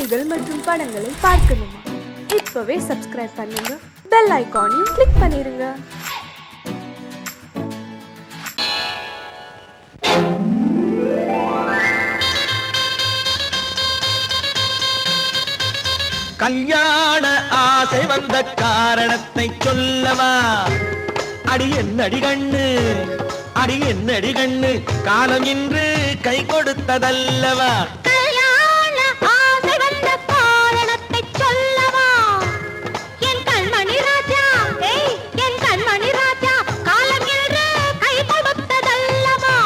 செய்திகள் மற்றும் படங்களை பார்க்கணுமா? இப்பவே சப்ஸ்கிரைப் பண்ணுங்க, பெல் ஐகானையும் கிளிக் பண்ணிருங்க. கல்யாண ஆசை வந்த காரணத்தை சொல்லவா? அடி என்னடி கண்ணு, அடி என்னடி கண்ணு, காலம் இன்று கை கொடுத்ததல்லவா? கல்யாண ஆசை வந்த காரணத்தை சொல்லவா? என் கண்மணி ராஜா, என் கண்மணி ராஜா, காலம் இன்று கை கொடுத்ததல்லவா?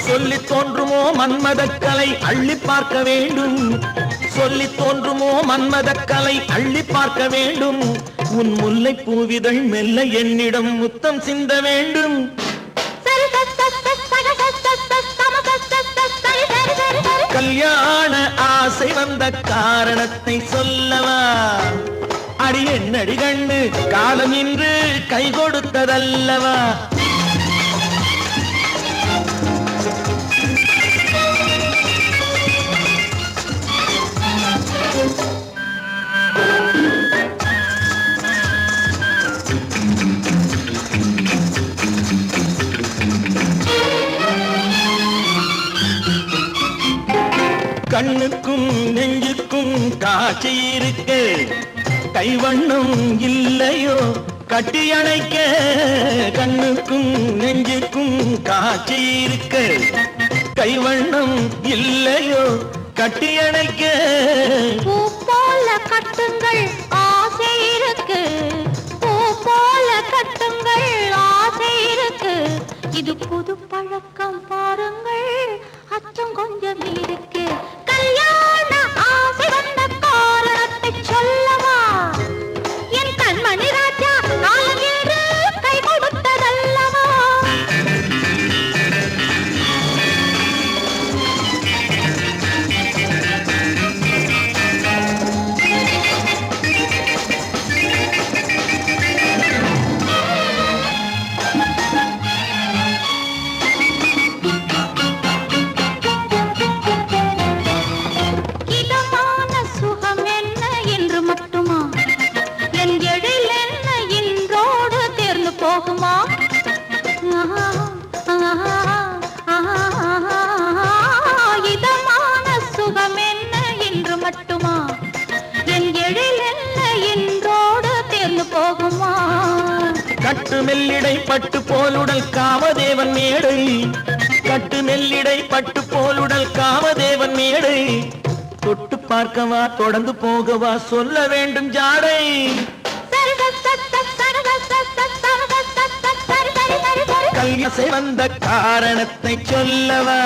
சொல்லி தோன்றுமோ மன்மதக்கலை அள்ளி பார்க்க வேண்டும், சொல்லி தோன்றுமோ மன்மதக்கலை அள்ளி பார்க்க வேண்டும். உன் முல்லை பூவிதழ் மெல்ல என்னிடம் முத்தம் சிந்த வேண்டும். கல்யாண ஆசை வந்த காரணத்தை சொல்லவா? அடி என்னடி கண்ணு, காலம் இன்று கை கொடுத்ததல்லவா? கண்ணுக்கும் நெஞ்சுக்கும் காட்சி இருக்க, கைவண்ணம் இல்லையோ கட்டி அணைக்க? கண்ணுக்கும் நெஞ்சுக்கும் காட்சி இருக்க, கைவண்ணம் இல்லையோ கட்டி அணைக்க? பூ போல கட்டுங்கள் ஆசை இருக்கு, பூ போல கட்டுங்கள் ஆசை இருக்கு. இது புது பழக்கம் பாருங்கள், அச்சம் கொஞ்சம் இருக்கு. கல்யாண ஆசை வந்த காரணத்தை சொல்லவா? என் கண்மணி ராஜா, காலம் இன்று கை கொடுத்ததல்லவா? கட்டு மெல்லிடை பட்டு போலுடல் காமதேவன் மேடை, கட்டு மெல்லிடை பட்டு போலுடல் காமதேவன் மேடை. தொட்டு பார்க்கவா தொடர்ந்து போகவா சொல்ல வேண்டும் ஜாடை. கல்யாசை வந்த காரணத்தை சொல்லவா?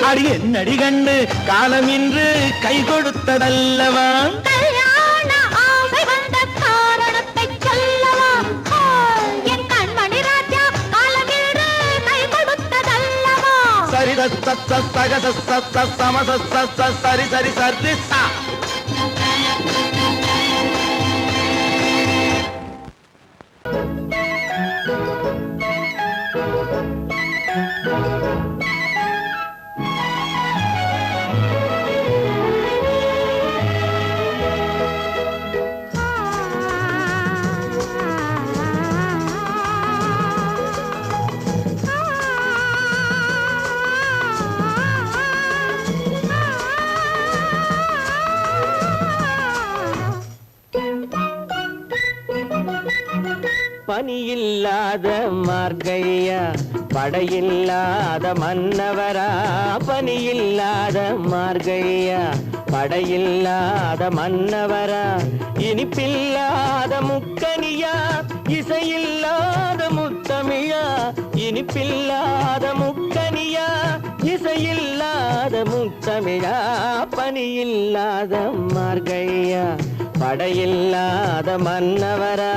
அடி என்னடி கண்டு, காலம் இன்று கை கொடுத்ததல்லவா? சரி சரி சரி சா. பனியில்லாத மார்கழியா, படையில்லாத மன்னவரா? பனியில்லாத மார்கழியா, படையில்லாத மன்னவரா? இனிப்பில்லாத முக்கனியா இசையில்லாத முத்தமிழா இனிப்பில்லாத முக்கனியா இசையில்லாத முத்தமிழா பனியில்லாத மார்கழியா படையில்லாத மன்னவரா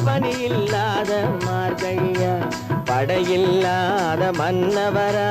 பனியில்லாத மார்கழியா படையில்லாத மன்னவரா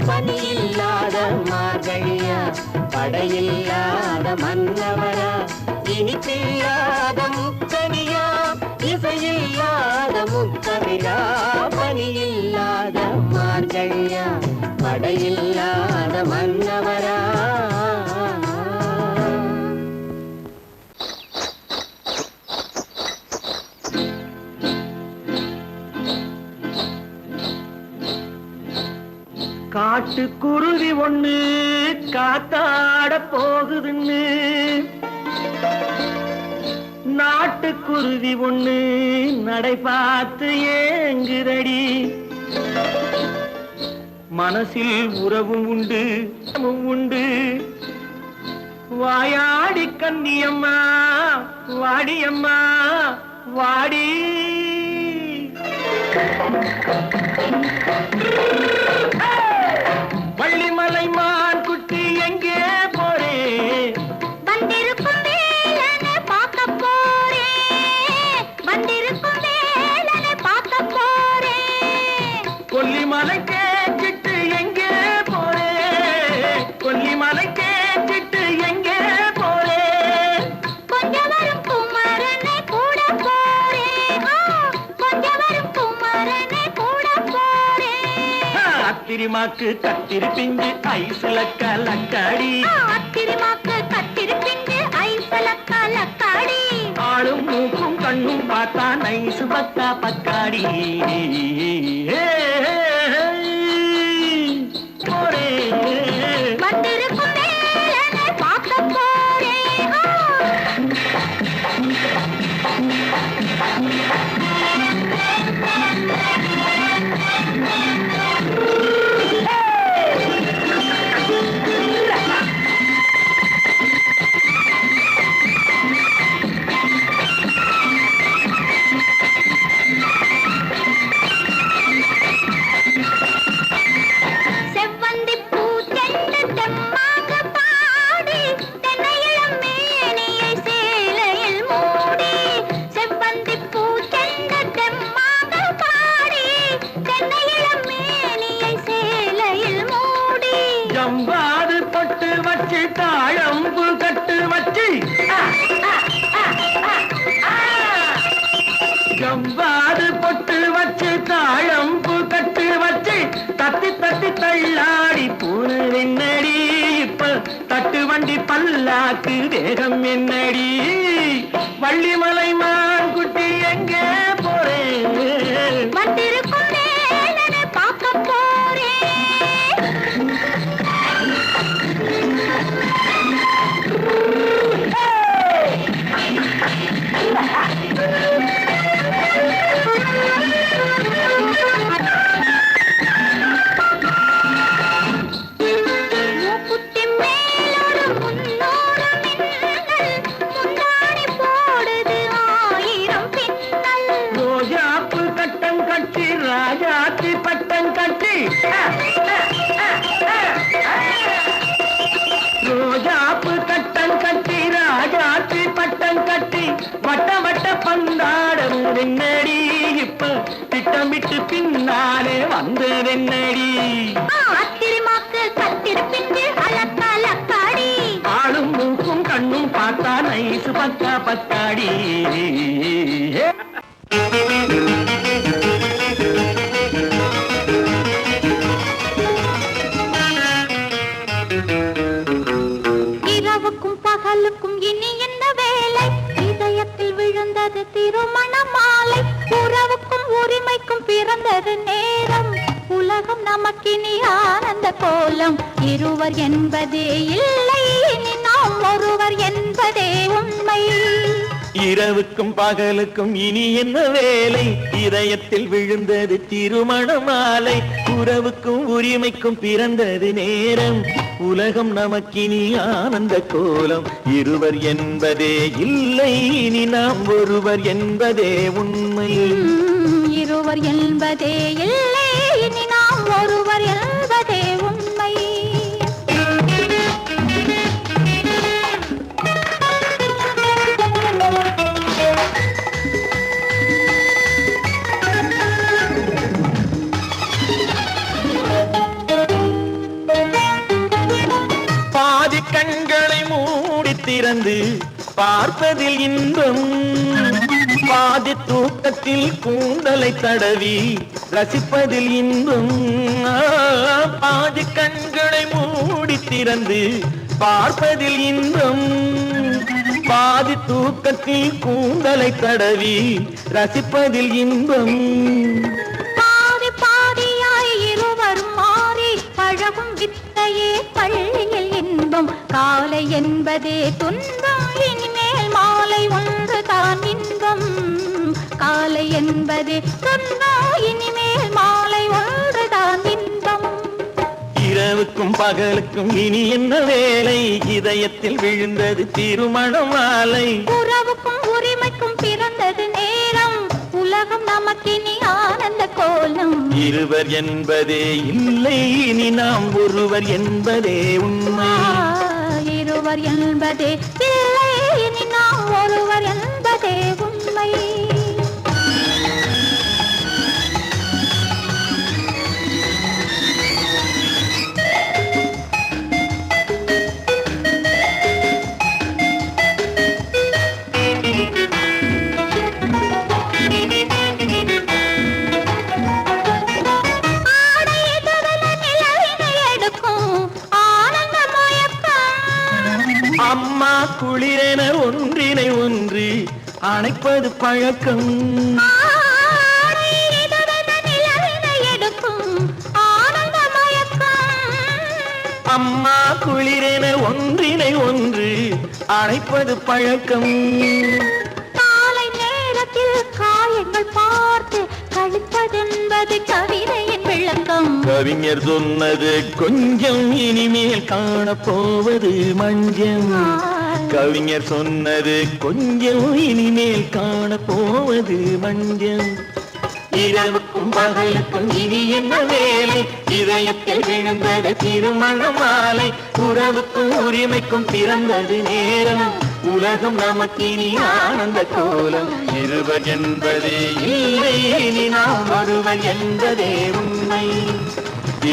பனியில்லாத மார்கழியா படையில்லாத மன்னவரா இனிப்பில்லாத முக்கனியா இசையில்லாத முத்தமிழா பனியில்லாத மார்கழியா படையில்லாத மன்னவரா காட்டுக்குருவி ஒண்ணு காத்தாட போகுதுன்னு நாட்டுக்குருவி ஒண்ணு நடை பார்த்து ஏங்குதடி மனசில் உறவும் உண்டு உண்டு வாயாடி கன்னியம்மா வாடியம்மா வாடி வள்ளிமலை மான் குட்டி எங்கே போறே வந்திருக்கும் வேலனை பார்க்க போறேன் வந்திருக்கும் வேலனை பார்க்க போறேன் கொல்லிமலை கேட்டுட்டு எங்கே போறே கொல்லிமலை கேட்டுட்டு எங்கே போறே கொஞ்சம் வரும் குமரனை கூட போறேன் கொஞ்சம் வரும் குமரனை கூட போறேன் அத்திரிமாக்கு கத்திரி பிஞ்சு ஐசுல கலக்காடி அத்திரிமாக்கு கத்திரி பிஞ்சு ஐசுல கலக்காடி ஆளும் மூக்கும் கண்ணும் பார்த்தா நைசு பக்கா பக்காடி போரே வந்திருக்கும் வேலனை பார்க்க போறேன் செவ்வந்தி பூ தென்று தெம்மாக பாடி தென்னையிளம் மேனியை சேலையில் மூடி வண்டி பல்லாக்கு வேகம் என்னடி வள்ளிமலை மான் குட்டி எங்கே போறேன் வந்திருக்கும் வேலனை பார்க்க போறேன் மூக்குத்தி மேலோடு முன்னோடு மின்னல் முந்தாணி போடுது 1000 பின்னல் ரோஜாப்பு கட்டம் கட்டி ராஜாத்தி பட்டம் கட்டி ரோஜாப்பு கட்டம் கட்டி ராஜாத்தி பட்டம் கட்டி வட்ட வட்ட பந்தாடம் என்னடி இப்ப திட்டமிட்டு பின்னாலே வந்ததென்னடி ஆத்திரமாக்கு கத்திருப்பின்று அலக்காடி ஆளும் மூக்கும் கண்ணும் பார்த்தா நைசு பக்கா பத்தாடி இரவுக்கும் பகலுக்கும் இனி என்ன வேலை இதயத்தில் விழுந்தது திருமண மாலை உறவுக்கும் உரிமைக்கும் பிறந்தது நேரம் உலகம் நமக்கினி ஆனந்த கோலம் இருவர் என்பதே இல்லை இனி நாம் ஒருவர் என்பதே உண்மை இரவுக்கும் பகலுக்கும் இனி என்ன வேலை இதயத்தில் விழுந்தது திருமண மாலை உறவுக்கும் உரிமைக்கும் பிறந்தது நேரம் உலகம் நமக்கினி ஆனந்த கோலம் இருவர் என்பதே இல்லை இனி நாம் ஒருவர் என்பதே உண்மை இருவர் என்பதே இல்லை இனி நாம் ஒருவர் என்பதே உண்மை பாதி கண்களை மூடி திறந்து பார்ப்பதில் இன்பம் பாதி தூக்கத்தில் கூந்தலை தடவி ரசிப்பதில் இன்பம் பாதி கண்களை மூடி திறந்து பார்ப்பதில் இன்பம் பாதி தூக்கத்தில் கூந்தலை தடவி ரசிப்பதில் இன்பம் பாதி பாதியாய் இருவரும் மாறி பழகும் வித்தையே பள்ளியில் இன்பம் காலை என்பதே துன்பம் இனிமேல் மாலை ஒன்றுதான் இன்பம் காலை என்பதே துன்பம் இனிமேல் மாலை ஒன்றுதான் இன்பம் இரவுக்கும் பகலுக்கும் இனி என்ன வேலை இதயத்தில் விழுந்தது திருமண மாலை உறவுக்கும் உரிமைக்கும் பிறந்தது நேரம் உலகம் நமக்கினி ஆனந்த கோலம் இருவர் என்பதே இல்லை இனி நாம் ஒருவர் என்பதே உண்மை இருவர் என்பதே இல்லை இனி நாம் ஒருவர் என்பதே உண்மை அம்மா குளிரென ஒன்றினை ஒன்று அணைப்பது பழக்கம் அம்மா குளிரென ஒன்றினை ஒன்று அணைப்பது பழக்கம் காலை நேரத்தில் காயங்கள் பார்த்து கழிப்பதென்பது கவிதையின் விளக்கம் கவிஞர் சொன்னது கொஞ்சம் இனிமேல் காணப்போவது மஞ்சம் கவிஞர் சொன்னது கொஞ்சம் இனிமேல் காணப்போவது மஞ்சம் இரவுக்கும் பகலுக்கும் இனி என்ன வேலை இதயத்தில் விழுந்தது திருமண மாலை உறவுக்கும் உரிமைக்கும் பிறந்தது நேரம் உலகம் நமக்கினி ஆனந்த கோலம் இருவர் என்பதே இல்லை இனி நாம் ஒருவர் என்பதே உண்மை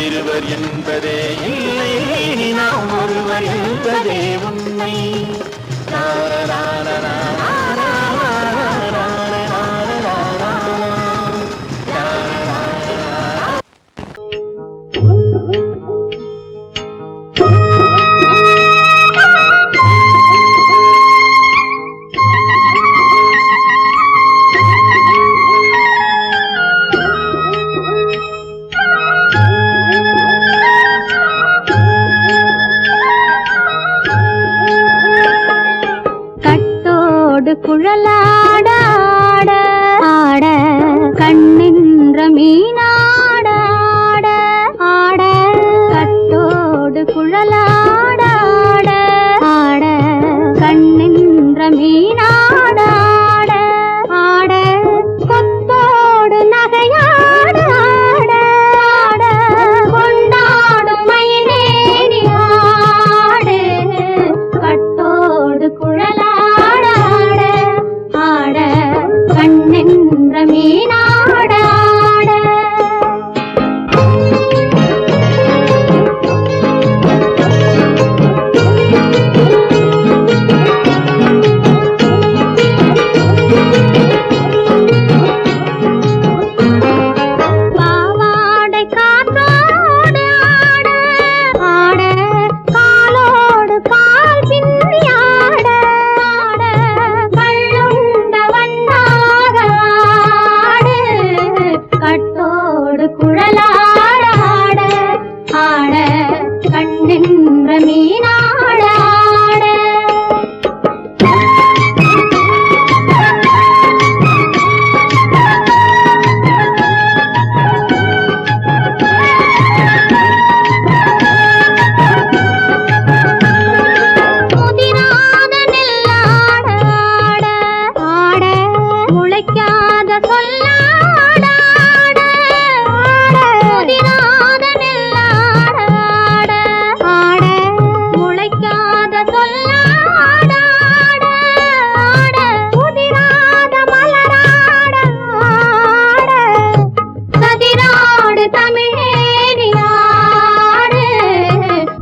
இருவர் என்பதே இல்லை இனி நாம் ஒருவர் என்பதே உண்மை சொல்லாட முதிராத நெல்லாட முளைக்காத சொல்லாட முதிராத மலராட கதிராடு தமிழேனியாடு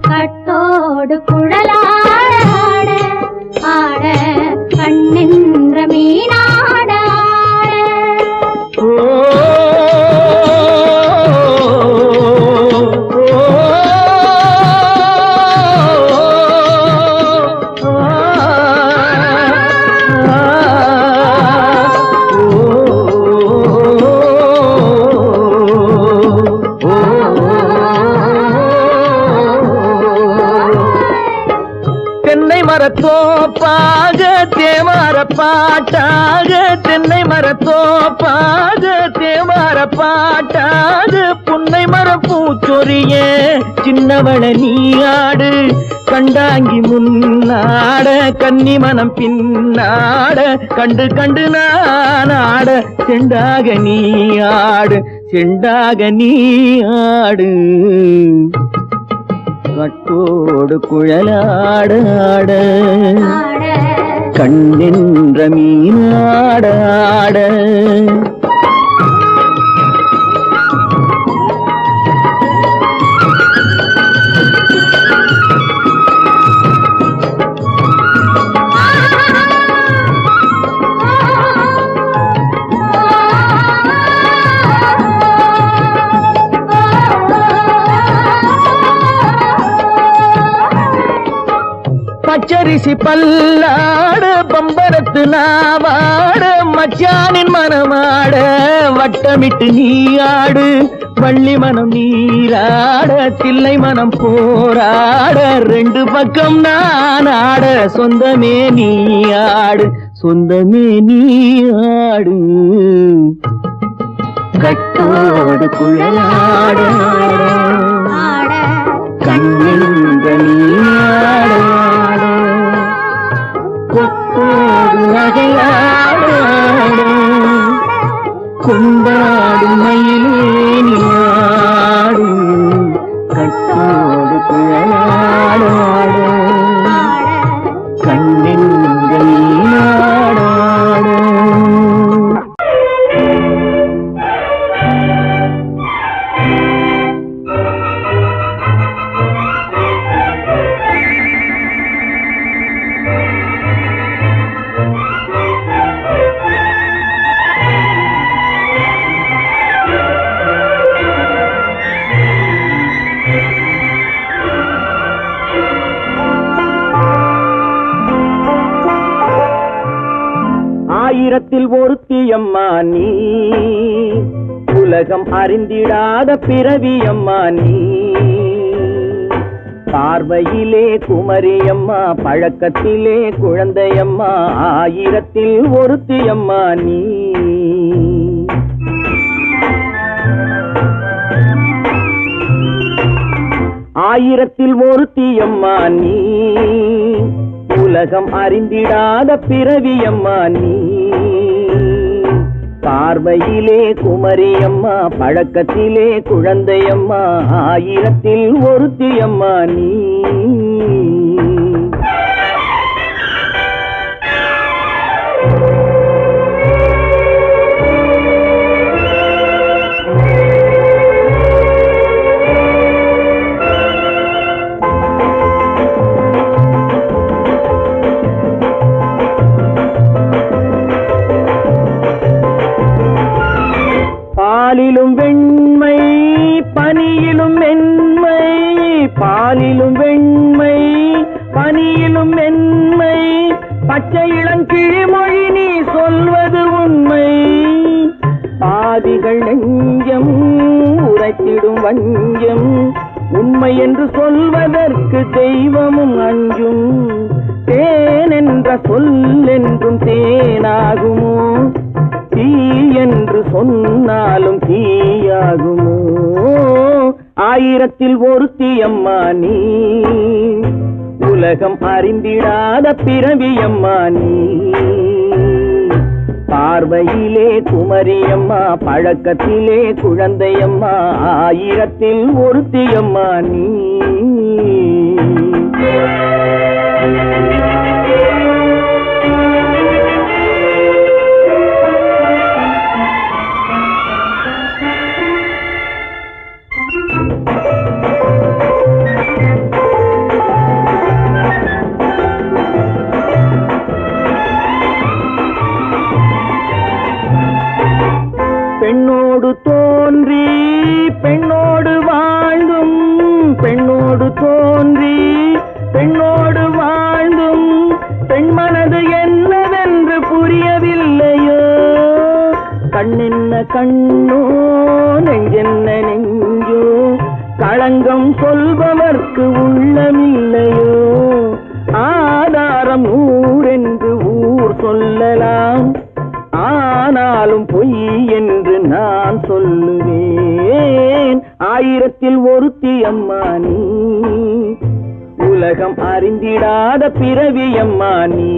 கட்டோடு குழலாட ஆட கண்ணின்ற மீனாட தென்னை மரத்தோப்பாக தேமார பாட்டாக தென்னை மரத்தோப்பாக தேமார பாட்டாக புன்னை மரம் பூச்சொரிய சின்னவள நீயாடு கண்டாங்கி முன்னாட கன்னி மனம் பின்னாட கண்டு கண்டு நானாட செண்டாக நீயாடு செண்டாக நீயாடு கட்டோடு குழலாடாட கண்ணின்ற மீனாடாட பச்சரிசி பல்லாட பம்பரத்து நாவாட மச்சானின் மனமாட வட்டமிட்டு நீயாடு வள்ளி மனம் நீராட தில்லை மனம் போராட ரெண்டு பக்கம் நானாட சொந்தமே நீயாடு சொந்தமே நீயாடு கட்டோடு குழலாட கண்ணின்ற நீயாட கொத்தோடு நகையாட கொண்டாடு மயிலேனியாடு கட்டோடு குழலாட கண்ணின்ற நீயாட ஆயிரத்தில் ஒருத்தியம்மா நீ உலகம் அறிந்திடாத பிறவியம்மா நீ பார்வையிலே குமரியம்மா பழக்கத்திலே குழந்தையம்மா ஆயிரத்தில் ஒருத்தியம்மா நீ ஆயிரத்தில் ஒருத்தியம்மா நீ உலகம் அறிந்திடாத பிறவியம்மா நீ பார்வையிலே குமரியம்மா பழக்கத்திலே குழந்தையம்மா ஆயிரத்தில் ஒருத்தியம்மா நீ பாலிலும் வெண்மை பனியிலும் மென்மை பாலிலும் வெண்மை பனியிலும் மென்மை பச்சை இளங்கிழிமொழி நீ சொல்வது உண்மை பாதிகள் நெஞ்சம் உரைத்திடும் வஞ்சம் உண்மை என்று சொல்வதற்கு தெய்வமும் அஞ்சும் தேன் என்ற சொல் என்றும் தேனாகுமோ தீ என்று சொன்னாலும் தீயாகுமோ ஆயிரத்தில் ஒருத்தியம்மா நீ உலகம் அறிந்திடாத பிறவியம்மா நீ பார்வையிலே குமரியம்மா, பழக்கத்திலே குழந்தையம்மா, ஆயிரத்தில் ஒருத்தியம்மா நீ. பெண்ணோடு தோன்றி பெண்ணோடு வாழ்ந்தும், பெண்ணோடு தோன்றி பெண்ணோடு வாழ்ந்தும், பெண்மனது என்னவென்று புரியவில்லையோ. கண்ணென்ன கண்ணோ, நெஞ்சென்ன நெஞ்சோ, களங்கம் சொல்பவர்க்கு உள்ளமில்லையோ. ஆதாரம் ஊரென்று ஊர் சொல்லலாம், ஆனாலும் பொய் என்று நான் சொல்லுவேன். ஆயிரத்தில் ஒருத்தி அம்மா நீ, உலகம் அறிந்திடாத பிறவி அம்மா நீ.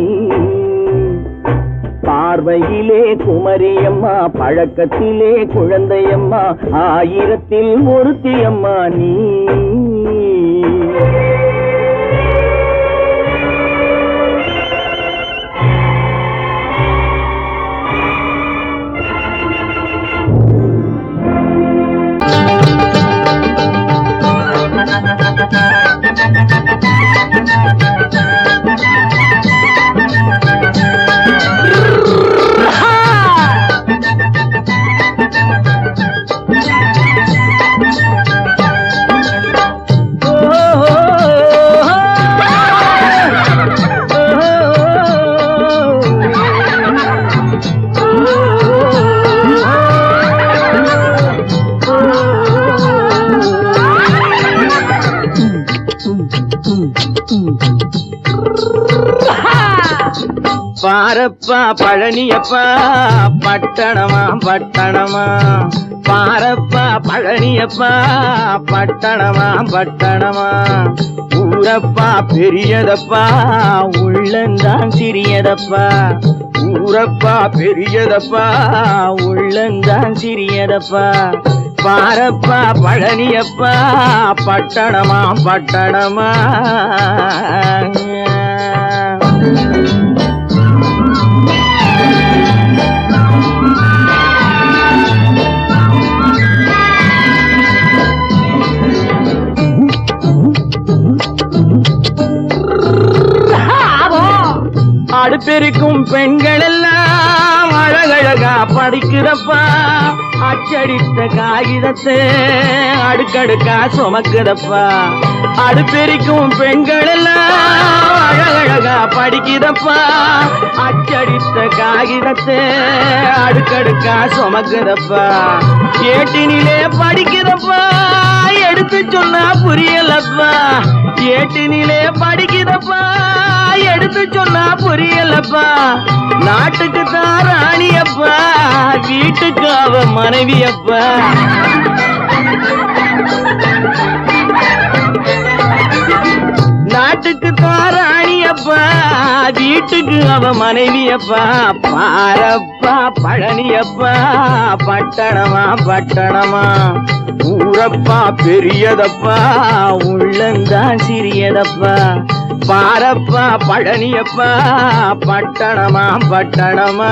பார்வையிலே குமரியம்மா, பழக்கத்திலே குழந்தையம்மா, ஆயிரத்தில் ஒருத்தி அம்மா நீ. பாரப்பா பழனியப்பா, பட்டணமா பட்டணமா, பாரப்பா பழனியப்பா, பட்டணமா பட்டணமா. ஊரப்பா பெரியதப்பா, உள்ளந்தான் சிறியதப்பா. ஊரப்பா பெரியதப்பா, உள்ளந்தான் சிறியதப்பா. பாரப்பா பழனியப்பா, பட்டணமா பட்டணமா. அடுப்பெருக்கும் பெண்கள் எல்லாம் அழகழகா படிக்கிறப்பா. அச்சடித்த காகிதத்தை அடுக்கடுக்கா சுமக்குதப்பா. அடுப்பெருக்கும் பெண்கள் எல்லாம் அழகழகா படிக்கிறப்பா. அச்சடித்த காகிதத்தை அடுக்கடுக்கா சுமக்குதப்பா. ஏட்டினிலே படிக்கிறப்பா, எடுத்து சொன்னா புரியலப்பா. ஏட்டினிலே படிக்கிறப்பா, எடுத்து சொன்னா புரியலப்பா. நாட்டுக்கு தான் ராணியப்பா, வீட்டுக்கு அவ மனைவியப்பா. நாட்டுக்கு தான் ராணியப்பா, வீட்டுக்கு அவ மனைவியப்பா. பாரப்பா பழனியப்பா, பட்டணமா பட்டணமா. ஊரப்பா பெரியதப்பா, உள்ளந்தான் சிறியதப்பா. பாரப்பா பழனியப்பா, பட்டணமா பட்டணமா.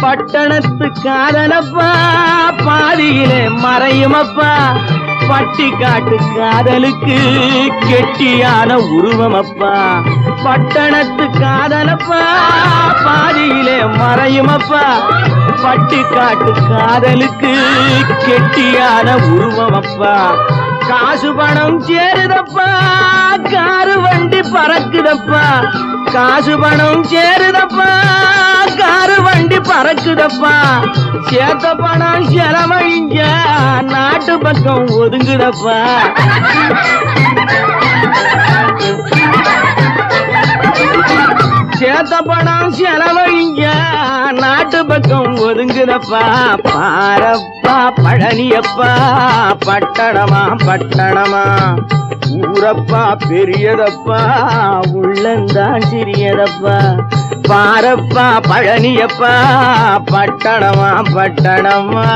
பட்டணத்து காதலப்பா, பாதியிலே மறையுமப்பா. பட்டி காட்டு காதலுக்கு கெட்டியான உருவமப்பா. பட்டணத்து காதலப்பா, பாதியிலே மறையுமப்பா. பட்டி காட்டு காதலுக்கு கெட்டியான உருவமப்பா. காசு பணம் சேருதப்பா, காரு வண்டி பறக்குதப்பா. காசு பணம் சேருதப்பா, காரு வண்டி பறக்குதப்பா. சேத்த பணம் செலவழிஞ்ச நாட்டு பக்கம் ஒதுங்குதப்பா. சேத்த பணம் செலவழிங்க நாட்டு பக்கம் ஒதுங்குதப்பா பாரப்பா பழனியப்பா பட்டணமா பட்டணமா ஊரப்பா பெரியதப்பா உள்ளந்தான் சிறியதப்பா பாரப்பா பழனியப்பா பட்டணமா பட்டணமா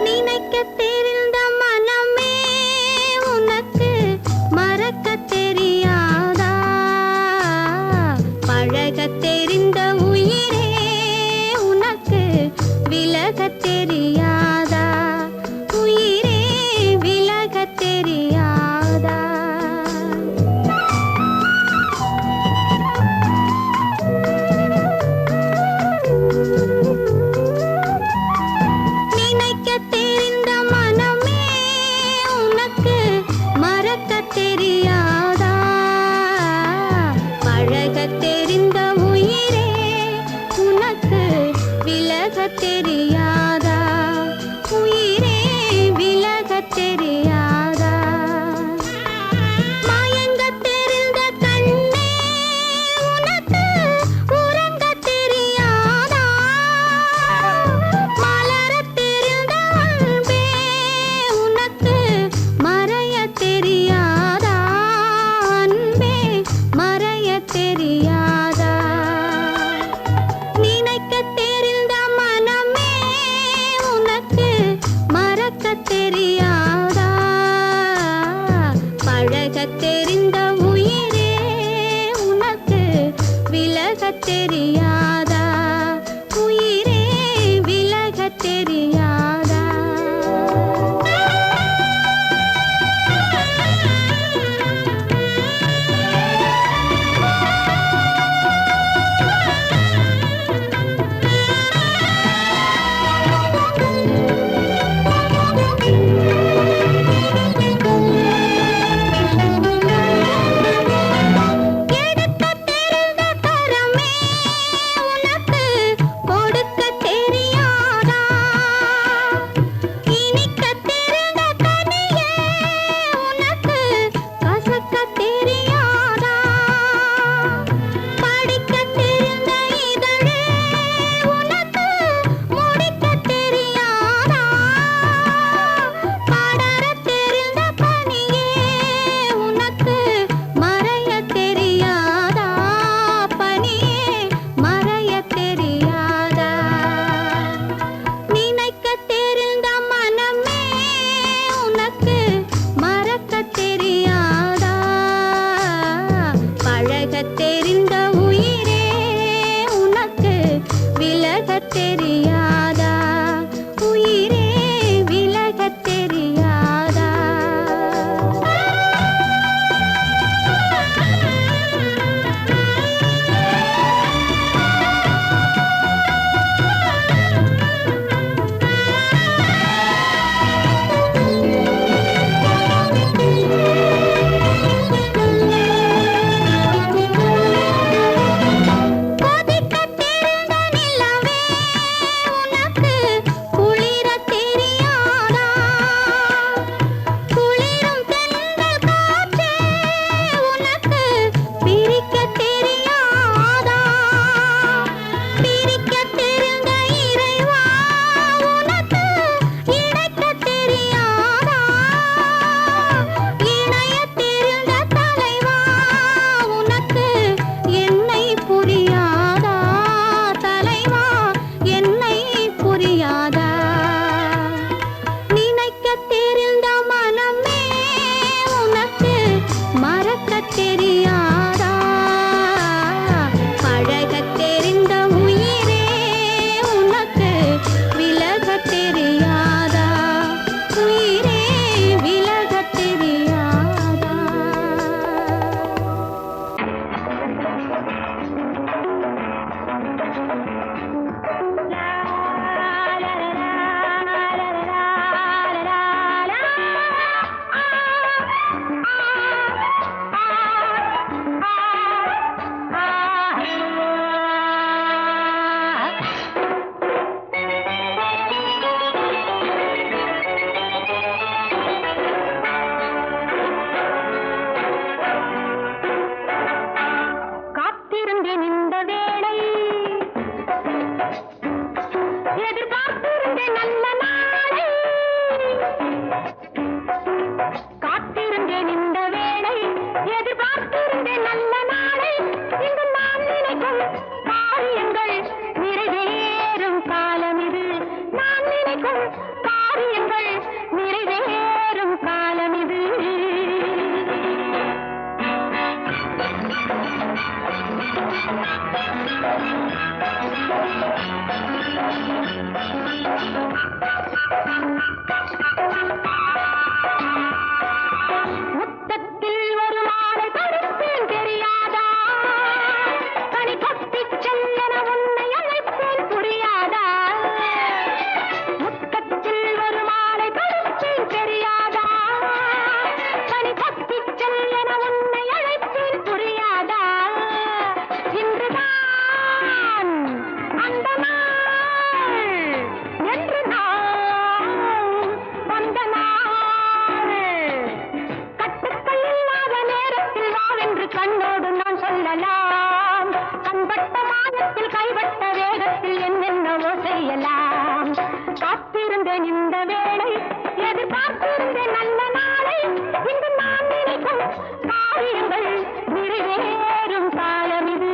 நினைக்க காத்திருந்தேன் இந்த வேளை எதிர்பார்த்திருந்தேன் நல்ல நாளை இன்று நான் நினைக்கும் காரியங்கள் நிறைவேறும் காலம் இது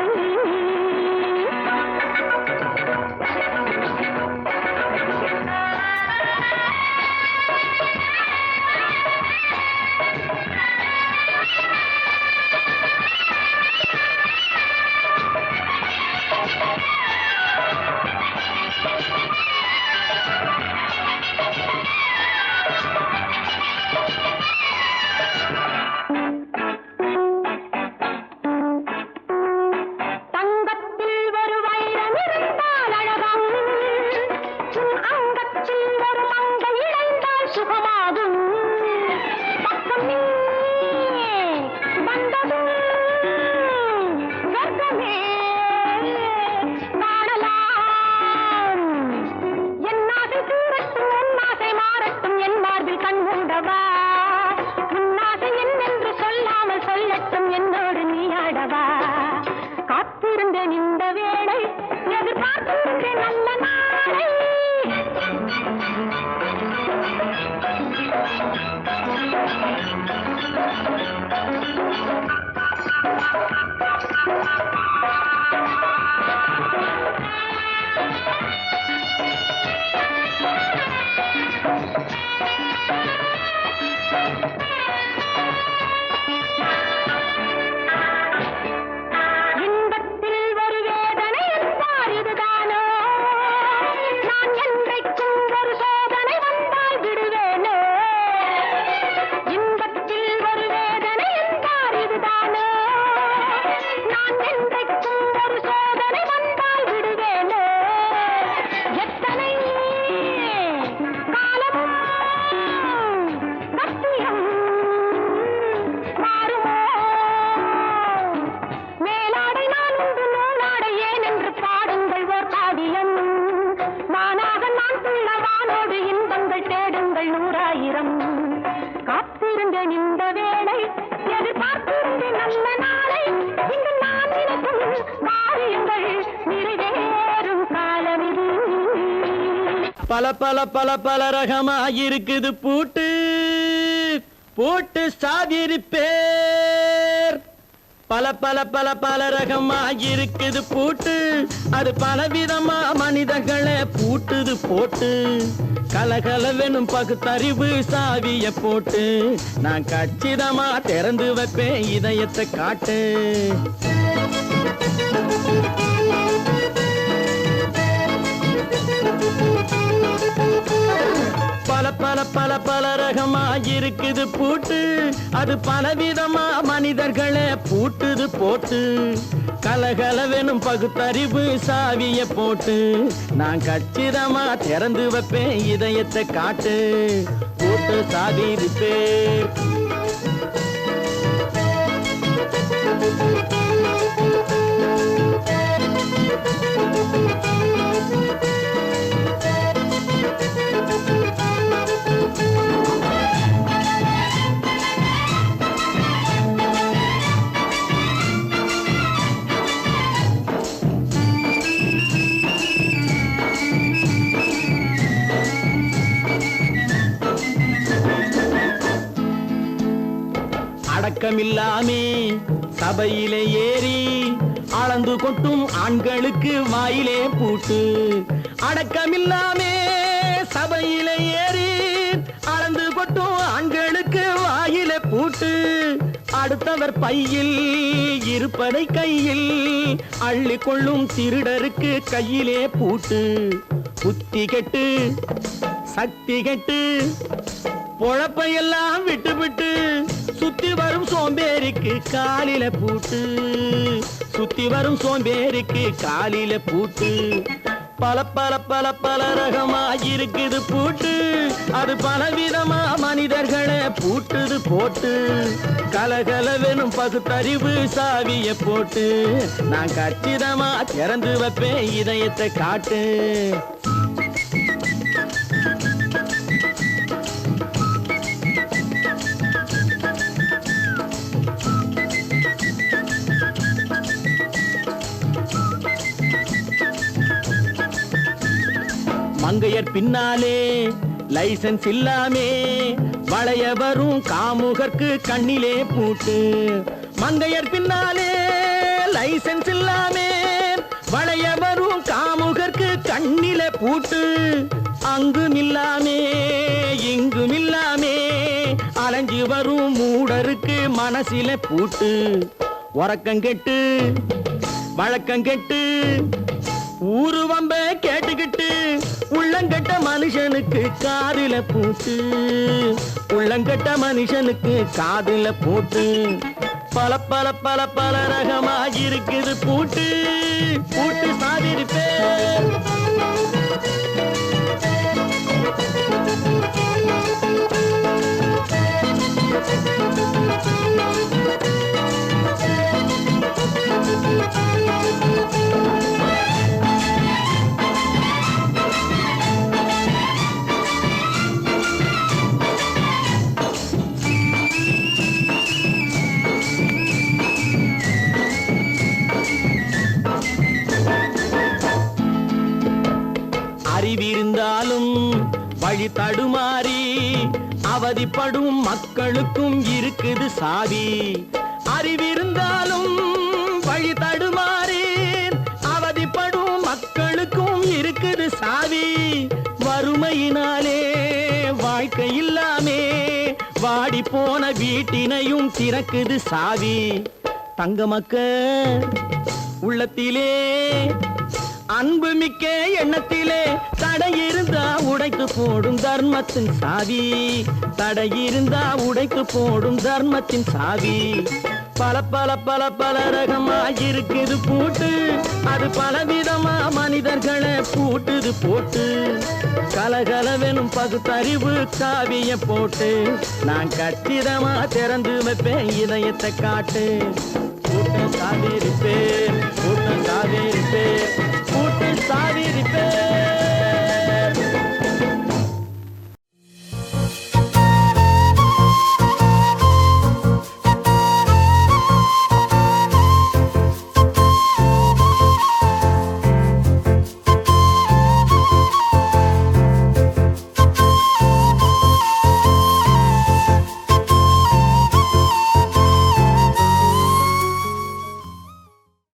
காத்திருந்தேன் இந்த வேளை எதிர்பார்த்திருந்தேன் நல்ல நாளை காத்திருந்தேன் இந்த வேளை எதிர்பார்த்திருந்தேன் நல்ல நாளை இன்று நான் நினைக்கும் காரியங்கள் நிறைவேறும் காலம் இது பல பல பல பல ரகமா இருக்குது பூட்டு பூட்டு சாதிருப்பேர் பல பல பல பல ரகமா இருக்குது பூட்டு அது பலவிதமா மனிதர்களை பூட்டுது போட்டு கலகலவெனும் பகுத்தறிவு சாவிய போட்டு நான் கச்சிதமா திறந்து வைப்பேன் இதயத்தை காட்டு பல பல பல பல ரகமா இருக்குது பூட்டு அது பலவிதமா மனிதர்களை பூட்டுது போட்டு கலகலவெனும் பகுத்தறிவு சாவிய போட்டு நான் கச்சிதமா திறந்து வைப்பேன் இதயத்தை காட்டு போட்டு சாதிருப்பேன் அடக்கமில்லாமே சபையிலே ஏறி அளந்து கொட்டும் ஆண்களுக்கு வாயிலே பூட்டு அடக்கமில்லாமே சபையிலே ஏறி அளந்து கொட்டும் ஆண்களுக்கு வாயிலே பூட்டு அடுத்தவர் பையில் இருப்பதை கையில் அள்ளி கொள்ளும் திருடருக்கு கையிலே பூட்டு புத்தி கெட்டு சக்தி கெட்டு பொழப்பையெல்லாம் விட்டு விட்டு சுத்தி வரும் சோம்பேறிக்கு காலில பூட்டு சுத்தி வரும் சோம்பேறிக்கு காலில பூட்டு பல பல பல பல ரகமா இருக்குது பூட்டு அது பலவிதமா மனிதர்களை பூட்டுது போட்டு கலகலவெனும் பகுத்தறிவு சாவிய போட்டு நான் கச்சிதமா திறந்து வைப்பேன் இதயத்தை காட்டு மங்கையர் பின்னாலே லைசன்ஸ் இல்லாமே வளைய வரும் காமுகர்க்கு கண்ணிலே பூட்டு மங்கையர் பின்னாலே லைசன்ஸ் இல்லாமே வளைய வரும் காமுகர்க்கு கண்ணிலே பூட்டு அங்கும் இல்லாமே இங்கும் இல்லாமே அலைஞ்சு வரும் மூடருக்கு மனசில பூட்டு உறக்கம் கெட்டு வழக்கம் கெட்டு ஊரு வம்ப கேட்டுக்கிட்டு உள்ளங்கட்ட மனுஷனுக்கு காதுல பூட்டு உள்ளங்கட்ட மனுஷனுக்கு காதுல பூட்டு பல பல பல பல ரகமாக இருக்குது பூட்டு பூட்டு சாதிருப்பே அறிவிருந்தாலும் வழி தடுமாறி அவதிப்படும் மக்களுக்கும் இருக்குது சாவி அறிவிருந்தாலும் வழி தடுமாறி அவதிப்படும் மக்களுக்கும் இருக்குது சாவி வறுமையினாலே வாழ்க்கை இல்லாமே வாடி போன வீட்டினையும் திறக்குது சாவி தங்க மக்க உள்ளத்திலே அன்பு மிக்க எண்ணத்திலே தடை இருந்தா உடைத்து போடும் தர்மத்தின் சாவி தடை இருந்தா உடைத்து போடும் தர்மத்தின் சாவி பல பல பல பல ரகமாயிருக்குது பூட்டு அது பலவிதமா மனிதர்களை பூட்டுது போட்டு கலகலவெனும் பகுத்தறிவு காவிய போட்டு நான் கச்சிதமா திறந்து வைப்பேன் இதயத்தை காட்டு கூட்டம் சாவிருப்பேன் கூட்டம் சாவிருப்பேன் கூட்டு சாவிருப்பேன்